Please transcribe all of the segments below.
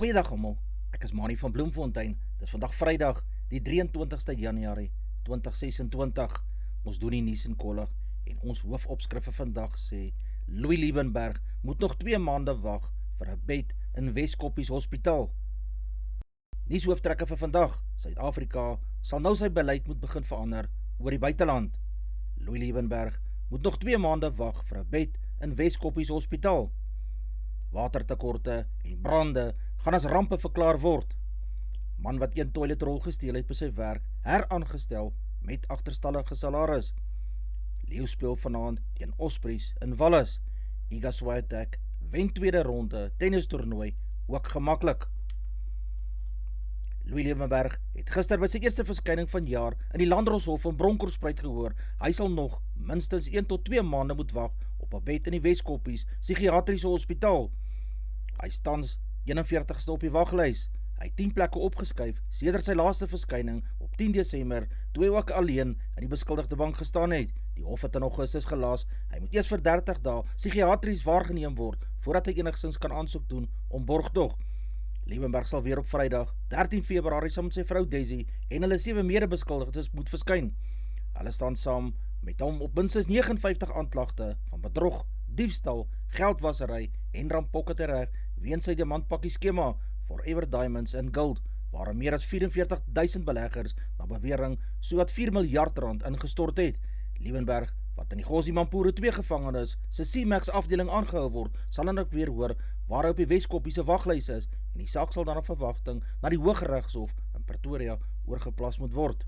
Goeiedag almal, ek is Mani van Bloemfontein. Dit is vandag Vrydag, die 23ste Januarie 2026. Ons doen die nuus in kollig en ons hoofopskrifte vandag sê Louis Liebenberg moet nog 2 maande wag vir 'n bed in Weskoppies Hospitaal. Nuushooftrekke vir vandag: Suid-Afrika sal nou sy beleid moet begin verander oor die buiteland. Louis Liebenberg moet nog 2 maande wag vir 'n bed in Weskoppies Hospitaal. Watertekorte en brande gaan as rampe verklaar word. Man wat 1 toiletrol gesteel het by sy werk, heraangestel met agterstallige salaris. Leeu speel vanaand teen Ospreys in Wallis. Iga Swiatek wen tweede ronde tennistoernooi ook gemaklik. Louis Liebenberg het gister by sy eerste verskyning van jaar in die Landdroshof in Bronkhorstspruit gehoor. Hy sal nog minstens 1 tot 2 maande moet wag op 'n bed in die Weskoppies Psigiatriese Hospitaal. Hy is tans 41ste op die waglys. Hy het 10 plekke opgeskuif sedert sy laaste verskyning op 10 Desember, toe hy ook alleen in die beskuldigde bank gestaan het. Die hof het in Augustus gelas, hy moet eers vir 30 dae psigiatries waargeneem word voordat hy enigstens kan aansoek doen om borgtog. Liebenberg sal weer op Vrydag, 13 Februarie saam met sy vrou Desi en hulle 7 medebeskuldigdes moet verskyn. Hulle staan saam met hom op minstens 59 aanklagte van bedrog, diefstal, geldwasery en rampokketereg weens sy diamantpakkie skema Forever Diamonds in Gold, waar meer as 44.000 beleggers na bewering sowat 4 miljard rand ingestort het. Liebenberg, wat in die Gosimampuru 2 gevangenis se C-Max afdeling aangehou word, sal dan ook weer hoor waar hy op die Weskoppies se waglys is en die saak sal dan op verwagting na die Hooggeregshof in Pretoria oorgeplaas moet word.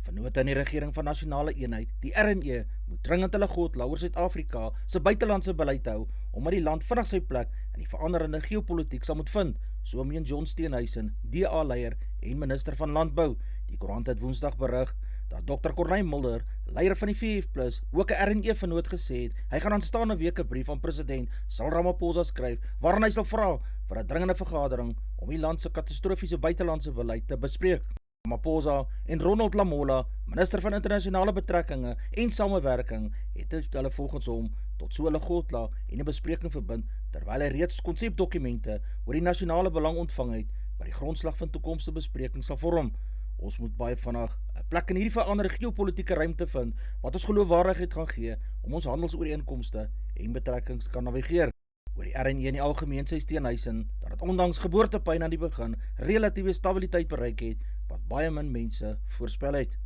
Vennote in die regering van nasionale eenheid, die RNE, moet dringend hulle godla oor Suid-Afrika se buitelandse beleid hou, omdat die land vinnig sy plek in die veranderende geopolitiek sal moet vind, so meen John Steenhuisen, DA-leier en minister van Landbou. Die koerant het Woensdag berig dat Dr. Corneille Mulder, leier van die VF+, ook 'n RNE-vennoot gesê het, hy gaan aanstaande week 'n brief aan president Cyril Ramaphosa skryf, waarin hy sal vra vir 'n dringende vergadering om die land se katastrofiese buitelandse beleid te bespreek. Ramaphosa en Ronald Lamola, minister van internasionale betrekkinge en samewerking, het hulle volgens hom tot so hulle godla en 'n bespreking verbind, terwyl hy reeds konsepdokumente oor die nasionale belang ontvang het, wat die grondslag van toekomstige besprekings sal vorm. Ons moet baie vinnig 'n plek in hierdie veranderde geopolitiese ruimte vind, wat ons geloofwaardigheid gaan gee om ons handelsooreenkomste en betrekkings kan navigeer. Oor die RNE in die algemeen sê Steenhuisen dat het ondanks geboortepyn aan die begin relatiewe stabiliteit bereik het, wat baie min mense voorspel het.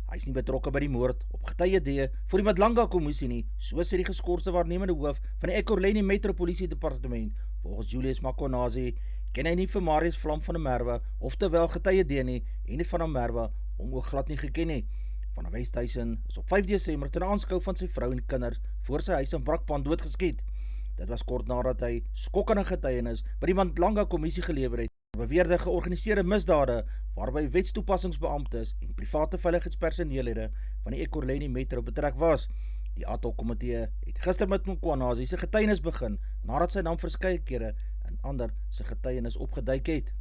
Hy is nie betrokke by die moord op getuie D vir die Madlanga-kommissie nie, so sê die geskorste waarnemende hoof van die Ekurhuleni Metropolisie Departement. Volgens Julius Makonazi ken hy nie vir Marius Vlam van der Merwe, oftewel getuie D nie, en het van der Merwe hom ook glad nie geken nie. Van der Westhuizen is op 5 Desember ten aanskou van sy vrou en kinders voor sy huis in Brakpan doodgeskiet. Dit was kort nadat hy skokkende getuienis by die Madlanga-kommissie gelewer het, beweerde georganiseerde misdade waarby wetstoepassingsbeamptes en private veiligheidspersoneellede van die Ekurhuleni Metro betrek was. Die ad hoc komitee het gister met Mkwanasi se getuienis begin, nadat sy naam verskeie kere in ander se getuienis opgeduik het.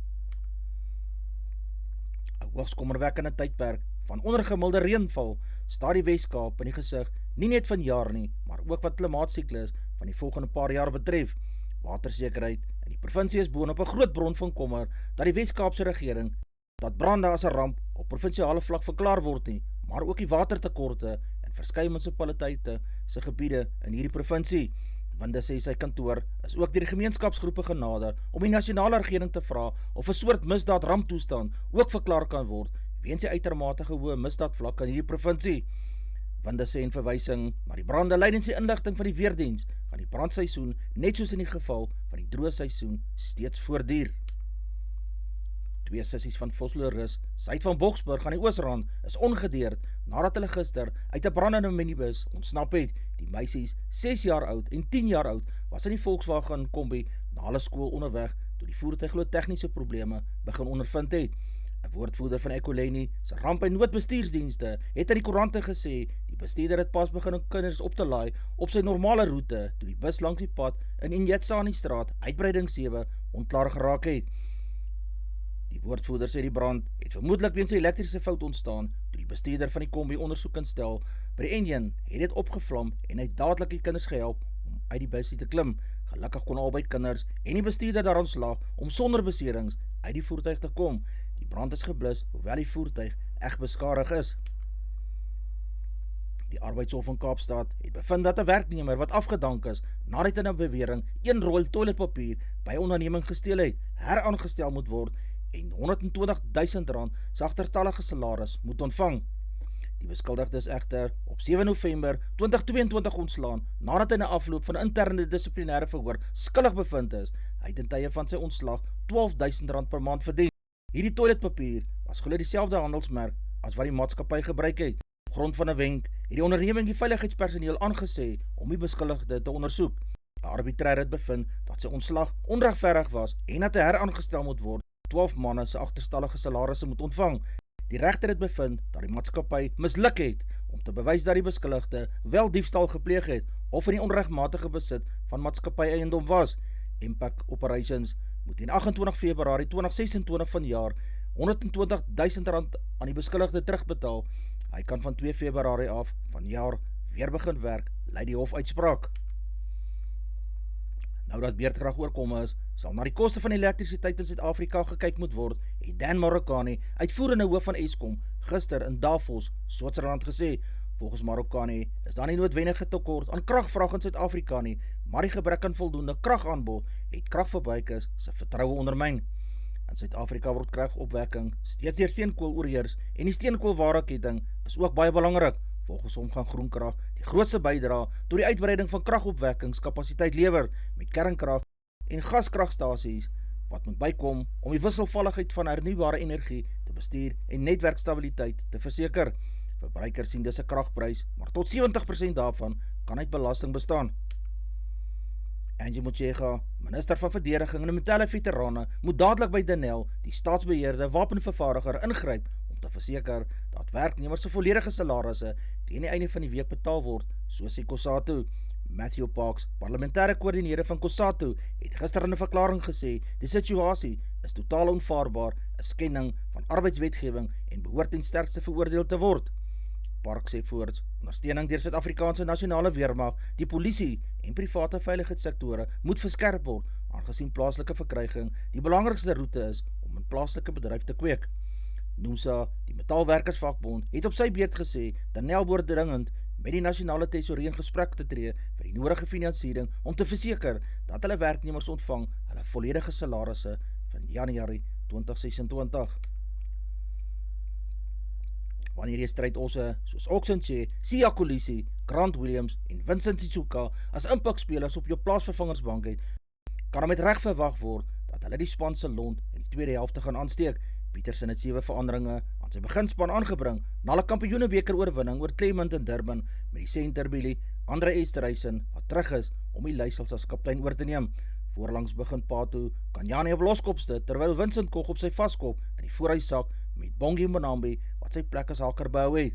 'n Hoogs kommerwekkende tydperk van ondergemiddelde reënval staar die Weskaap in die gesig, nie net van jaar nie, maar ook wat klimaatsiklus van die volgende paar jaar betref. Watersekerheid in die provinsie is boonop 'n groot bron van kommer dat die Weskaapse regering dat brande as 'n ramp op provinsiale vlak verklaar word nie, maar ook die watertekorte in verskeie munisipaliteite se gebiede in hierdie provinsie. Winde sê sy kantoor is ook deur die gemeenskapsgroepe genader om die nasionale regering te vra of 'n soort misdaad ramptoestand ook verklaar kan word weens die uitermate hoë misdaadvlak in hierdie provinsie. Winde sê in verwysing na die brande lydens die inligting van die weerdiens gaan die brandseisoen, net soos in die geval van die droë seisoen, steeds voortduur. 2 sissies van Vosloorus, suid van Boksburg aan die Oosrand, is ongedeerd nadat hulle gister uit 'n brandende minibus ontsnap het. Die meisies, 6 jaar oud en 10 jaar oud, was in die Volkswagen Kombi na hulle skool onderweg toe die voertuig glo tegniese probleme begin ondervind het. 'n Woordvoerder van Ekurhuleni se ramp- en noodbestuursdienste het in die koerante gesê die bestuurder het pas begin om kinders op te laai op sy normale roete toe die bus langs die pad in Injetsani straat, uitbreiding 7, onklaar geraak het. Die woordvoerder sê die brand het vermoedelik weens 'n elektriese fout ontstaan toe die bestuurder van die kombi ondersoek instel. By die enjin het dit opgevlam en hy het dadelik die kinders gehelp om uit die busie te klim. Gelukkig kon albei kinders en die bestuurder daaraan slaag om sonder beserings uit die voertuig te kom. Die brand is geblus, hoewel die voertuig eg beskadig is. Die Arbeidshof in Kaapstad het bevind dat 'n werknemer wat afgedank is nadat hy 'n bewering 1 rol toiletpapier by 'n onderneming gesteel het, heraangestel moet word en R120.000 se agterstallige salaris moet ontvang. Die beskuldigde is egter op 7 November 2022 ontslaan nadat hy na afloop van 'n interne dissiplinêre verhoor skuldig bevind is. Hy het in tye van sy ontslag R12.000 per maand verdien. Hierdie toiletpapier was glo dieselfde handelsmerk as wat die maatskappy gebruik het. Op grond van 'n wenk het die onderneming die veiligheidspersoneel aangesê om die beskuldigde te ondersoek. 'n Arbitrair het bevind dat sy ontslag onregverdig was en dat hy heraangestel moet word, 12 maande se agterstallige salarisse moet ontvang. Die regter het bevind dat die maatskappy misluk het om te bewys dat die beskuldigde wel diefstal gepleeg het of in die onregmatige besit van maatskappy eiendom was. Impact Operations moet teen 28 Februarie 2026 vanjaar R120.000 aan die beskuldigde terugbetaal. Hy kan van 2 Februarie af vanjaar weer begin werk, lei die hof uitspraak. Nou dat beurtkrag oorkom is, sal na die koste van elektrisiteit in Suid-Afrika gekyk moet word, het Dan Marokani, uitvoerende hoof van Eskom, gister in Davos, Switserland gesê. Volgens Marokani is daar nie noodwendige tekort aan kragvraag in Suid-Afrika nie, maar die gebrek aan voldoende kragaanbod het kragverbruikers se vertroue ondermyn. In Suid-Afrika word kragopwekking steeds deur steenkool oorheers en die steenkoolwaardeketting is ook baie belangrik. Volgens hom gaan groenkrag die grootste bydra tot die uitbreiding van kragopwekkingskapasiteit lewer met kernkrag en gaskragstasies wat moet bykom om die wisselvalligheid van hernubare energie te bestuur en netwerkstabiliteit te verseker. Verbruikers sien dis 'n kragprys, maar tot 70% daarvan kan uit belasting bestaan. Angie Motshega, minister van verdediging en militêre veterane, moet dadelik by Denel, die staatsbeheerde wapenvervaardiger, ingryp om te verseker dat werknemers se volledige salarisse teen die einde van die week betaal word, so sê COSATU. Matthew Parks, parlementêre koördineerder van COSATU, het gister in 'n verklaring gesê die situasie is totaal onvaarbaar, 'n skending van arbeidswetgewing en behoort ten sterkste veroordeel te word. Parks sê voorts, ondersteuning deur Suid-Afrikaanse nasionale weermag, die polisie en private veiligheidssektore moet verskerp word, aangesien plaaslike verkryging die belangrikste roete is om 'n plaaslike bedryf te kweek. NUMSA, die metaalwerkersvakbond, het op sy beurt gesê Denel behoort dringend met die nasionale tesourie in gesprek te tree vir die nodige finansiering om te verseker dat hulle werknemers ontvang hulle volledige salarisse van Januarie 2026. Wanneer jy strijd-osse soos Oxenche, Siya Kolisi, Grant Williams en Vincent Sisuka as impakspelers op jou plaasvervangersbank het, kan met reg verwag word dat hulle die span se lont in die tweede helfte gaan aansteek. Petersen het 7 veranderinge aan sy beginspan aangebring na 'n kampioenebeker oorwinning oor Clement in Durban met die senterbilie Andre Esterhuizen wat terug is om die leiersels as kaptein oor te neem. Voorlangs begin Patu Kanyane op loskopste terwyl Vincent Kog op sy vaskop in die voorhuissak met Bongi Mbonambi wat sy plek as haker behou het.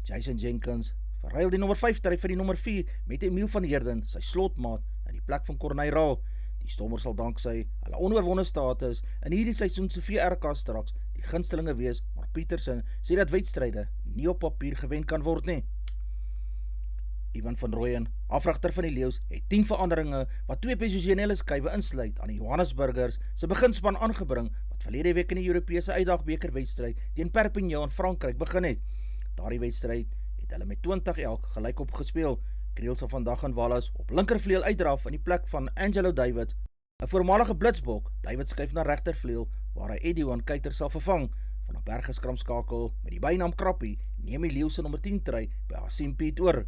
Jason Jenkins verruil die nommer 5 try vir die nommer 4 met Emile van Heerden, sy slotmaat, in die plek van Corneille Raal. Die Stormer sal danksy hulle onoorwonde status in hierdie seisoen se VRK straks die gunstelinge wees, maar Petersen sê dat wedstryde nie op papier gewen kan word nie. Ivan van Rooyen, afrigter van die Leeu's, het 10 veranderinge wat 2 posisionele skuwe insluit aan die Johannesburgers se beginspan aangebring wat verlede week in die Europese uitdagbeker wedstryd teen Perpignan in Frankryk begin het. Daardie wedstryd het hulle met 20 elk gelyk op gespeel. Kriel sal vandag in Wallace op linkervleuel uitdraf in die plek van Angelo David, 'n voormalige blitsbok. David skuif na regtervleuel waar hy Eddie van Kuyter sal vervang. Van 'n bergeskramskakel met die bynaam Krappie neem die Leeu se nommer 10 try by Hasim Piet oor.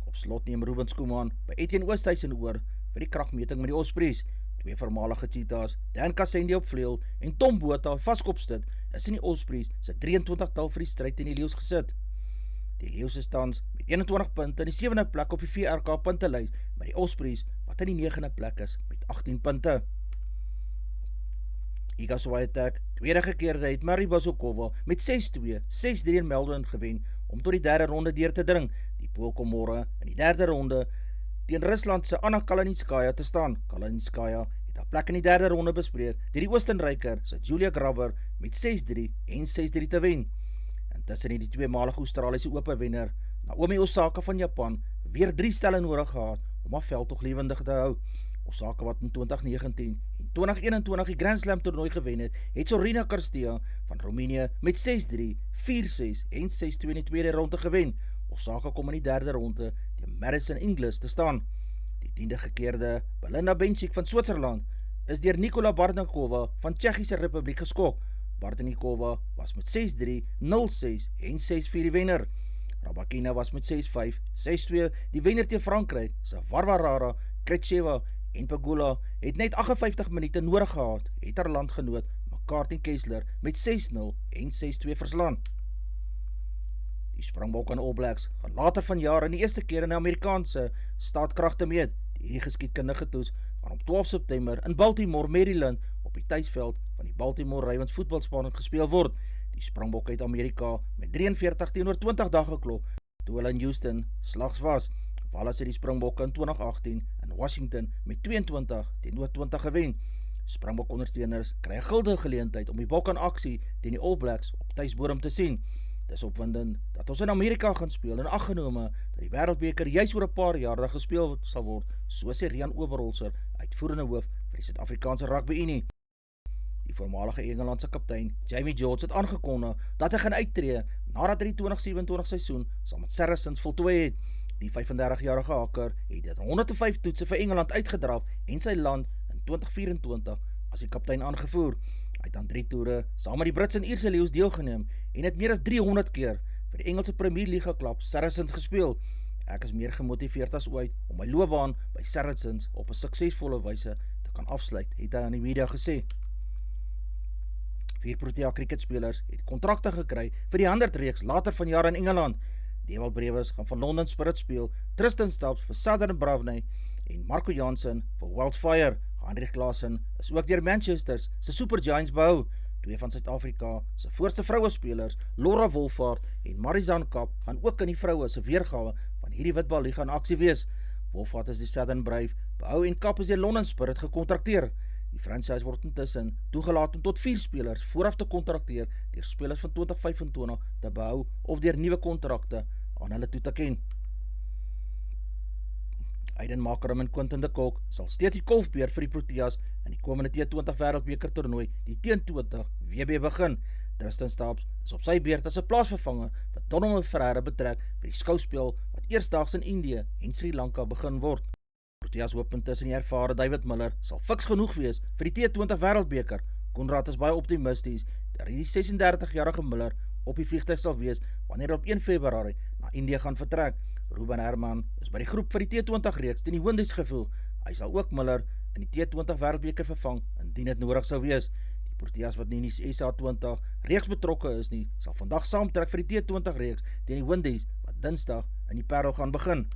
Op slot neem Ruben Skuman by Etienne Oosthuizen oor vir die kragmeting met die Ospreys. 2 voormalige Cheetahs, Dan Kassendi op vleuel en Tom Botha vaskopstit is in die Ospreys se 23-tal vir die stryd teen die Leeu's gesit. Die Leeu's is tans met 21 punte in die 7de plek op die VRK puntelys, met die Ospreys wat in die 9de plek is met 18 punte. Iga Swiatek, tweede gekeerde het Mary Bazoukova met 6-2, 6-3 in Melbourne gewen om tot die 3de ronde deur te dring. Die Pool kom môre in die 3de ronde teen Rusland se Anna Kalinskaya te staan. Kalinskaya het haar plek in die 3de ronde bespreek deur die Oostenryker se Julia Grabber met 6-3 en 6-3 te wen. Intussen het die tweemalige Australiese Ope wenner Naomi Osaka van Japan weer 3 stelle nodig gehad om haar veldtog lewendig te hou. Osaka wat in 2019 en 2021 die Grand Slam toernooi gewen het, het Sorina Cirstea van Roemenië met 6-3, 4-6 en 6-2 in die tweede ronde gewen. Osaka kom in die derde ronde teen Madison Inglis te staan. Die 10de gekeerde Belinda Bencic van Switserland is deur Nikola Bardnikova van Tsjechiese Republiek geskok. Bardnikova was met 6-3, 0-6 en 6-4 die wenner. Rabakina was met 6-5, 6-2 die wenner teen Frankryk. Se Varvara Krejcikova en Pegula het net 58 minute nodig gehad, het haar landgenoot McCarthy Kessler met 6-0 en 6-2 verslaan. Die Springbok en All Blacks gaan later vanjaar in die eerste keer in die Amerikaanse staatkragte meet. Hierdie geskiedkundige toets gaan op 12 September in Baltimore, Maryland op die tuisveld van die Baltimore Ravens voetbalspan gespeel word. Die Springbok het Amerika met 43-20 dae geklop toe hulle in Houston slags was. Wallace het die Springbokke in 2018 in Washington met 22-20 gewen. Springbok ondersteuners kry 'n guldige geleentheid om die Bok in aksie teen die All Blacks op tuisbodem te sien. Dis opwindend dat ons in Amerika gaan speel en aggenome dat die Wêreldbeker juis oor 'n paar jaar daar gespeel sal word, so sê Rian Oberholzer, uitvoerende hoof vir die Suid-Afrikaanse Rugby Unie. Die voormalige Engelandse kaptein Jamie George het aangekondig dat hy gaan uittreë nadat hy die 2027 seisoen saam met Saracens voltooi het. Die 35-jarige hakker het dit 105 toetse vir Engeland uitgedraf en sy land in 2024 as die kaptein aangevoer. Hy het aan 3 toere saam met die Britse en Ierse leeu's deelgeneem en het meer as 300 keer vir die Engelse Premier League klub Saracens gespeel. Ek is meer gemotiveerd as ooit om my loopbaan by Saracens op 'n suksesvolle wyse te kan afsluit, het hy aan die media gesê. 4 Protea cricketspelers het kontrakte gekry vir die 100-reeks later vanjaar in Engeland. Dewald Brevis gaan van London Spirit speel, Tristan Stubbs vir Southern Bravney en Marco Jansen vir Wildfire. Hendrik Klaasen is ook deur Manchester's se Super Giants behou. 2 van Suid-Afrika se voorste vrouespelers, Laura Wolfhard en Marizanne Kapp, gaan ook in die vroue se weergawe van hierdie witballiga in aksie wees. Wolfhard is die Southern Brave behou en Kapp is deur London Spirit gekontrakteer. Die franchise word intussen toegelaat om tot 4 spelers vooraf te kontrakteer deur spelers van 2025 te behou of deur nuwe kontrakte aan hulle toe te ken. Aiden Markram en Quinton de Kock sal steeds die kolfbeer vir die Proteas in die komende T20 Wêreldbeker toernooi die T20 WB begin. Tristan Stubbs is op sy beurt as 'n plaasvervanger wat Donald Ferreira betrek vir die skouspel wat eersdaags in Indië en Sri Lanka begin word. Proteas hoop intussen die ervare David Miller sal fiks genoeg wees vir die T20 Wêreldbeker. Konrad is baie optimisties dat die 36-jarige Miller op die vliegtuig sal wees wanneer hy op 1 Februarie na Indië gaan vertrek. Ruben Herman is by die groep vir die T20 reeks teen die Windies gevoeg. Hy sal ook Miller in die T20 Wêreldbeker vervang indien dit nodig sou wees. Die Proteas wat nie in die SA20 reeks betrokke is nie, sal vandag saamtrek vir die T20 reeks teen die Windies wat Dinsdag in die Parel gaan begin.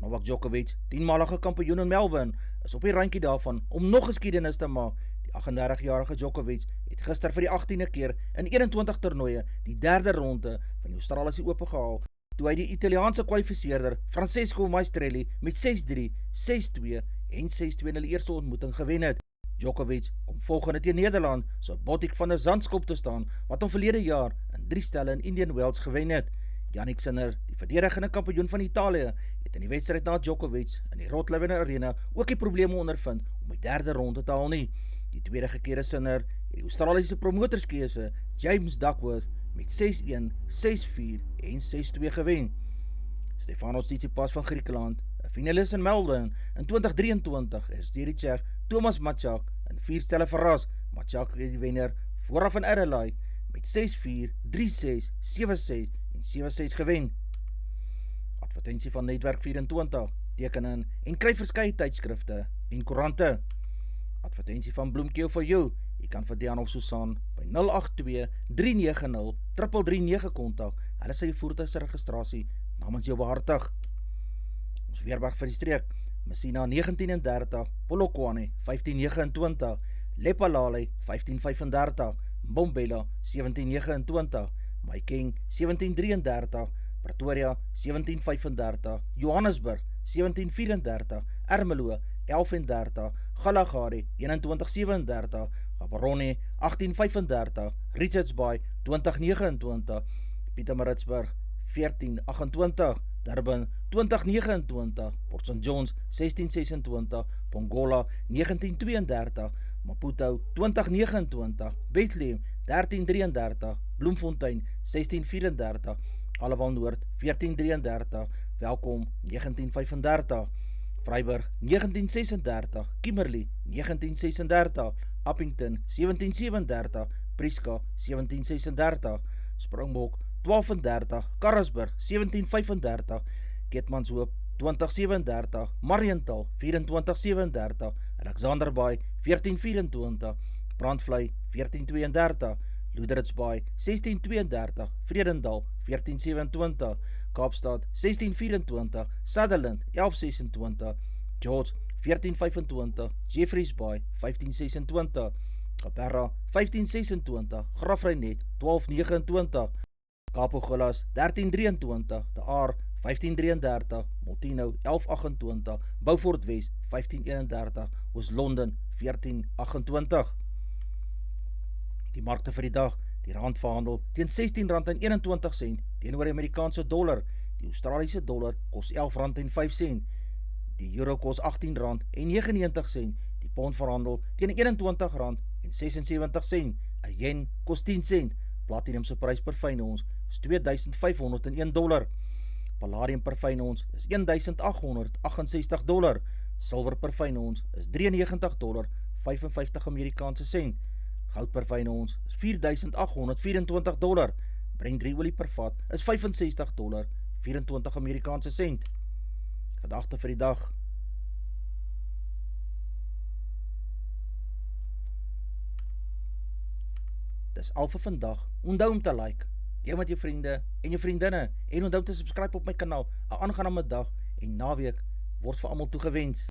Novak Djokovic, 10-malige kampioen in Melbourne, is op die randjie daarvan om nog geskiedenis te maak. Die 38-jarige Djokovic het gister vir die 18de keer in 21 toernooie die derde ronde van die Australiese Ope gehaal, toe hy die Italiaanse kwalifiseerder Francesco Maestrelli met 6-3, 6-2 en 6-2 in hulle eerste ontmoeting gewen het. Djokovic kom volgende teen Nederland so Botic van der Zandskop te staan, wat hom verlede jaar in 3 stelle in Indian Wells gewen het. Jannik Sinner, die verdedigende kampioen van Italië, het in die wedstryd na Djokovic in die Rotleven Arena ook die probleme ondervind om die derde ronde te haal nie. Die tweede gekeerde Sinner het die Australiese promotorskeuse James Duckworth met 6-1, 6-4 en 6-2 gewen. Stefanos Tsitsipas van Griekenland, 'n finalis in Melbourne in 2023, is deur die Tsjech Thomas Mačák in 4 stelle verras. Mačák het die wenner vooraf in Adelaide met 6-4, 3-6, 7-6 en 7-6 gewen. Advertensie van Netwerk 24, teken in en kry verskeie tydskrifte en koerante. Advertensie van Bloemkeel for you. Jy kan vir Dean of Susan by 082-390-339 kontak. Hulle sê jou voertuig se registrasie namens jou behartig. Ons weerberg vir die streek: Messina 1930, Polokwane 1529, Lephalale 1535, Mbombela 1729, Mahikeng 1733, Pretoria 1735, Johannesburg 1734, Ermelo 1130, Galagadi 2137, Gaborone 1835, Richards Bay 2029, Pietermaritzburg 1428, Durban 2029, Port St. John's 1626, Pongola 1932, Maputo 2029, Bethlehem 1333, Bloemfontein 1634, Alabang Noord 1433, Welkom 1935, Vryburg 1936, Kimberley 1936, Appington 1737, Prieska 1736, Springbok 1230, Karasburg 1735, Keetmanshoop 2037, Mariental 2437, Alexanderbaai 1424, Brandvlei 1432, Loederitsbaai 1632, Vredendal 1427, Kaapstad 1624, Sutherland 1126, George 1425, Jeffreys Bay 1526, Caperra 1526, Graaff-Reinet 1229, Kapogolas 1323, De Aar 1533, Molteno 1128, Beaufort West 1531, Oos-London 1428. Die markte vir die dag, die rand verhandel teen R16.21 teenoor die Amerikaanse dollar, die Australiese dollar kos R11.05, die euro kos R18.99, die pond verhandel teen R21.76, 'n yen kos 10 sent, platinum se prys per fyn ons is $2,501, palladium per fyn ons is $1,868, silwer per fyn ons is $93.55 Amerikaanse sent, goud per fyn ons is $4,824, Brent olie per vat is $65.24 Amerikaanse sent. Gedagte vir die dag. Dis al vir vandag. Onthou om te like, deel met jou vriende en jou vriendinne en onthou te subscribe op my kanaal. 'n Aangename dag en naweek word vir almal toegewens.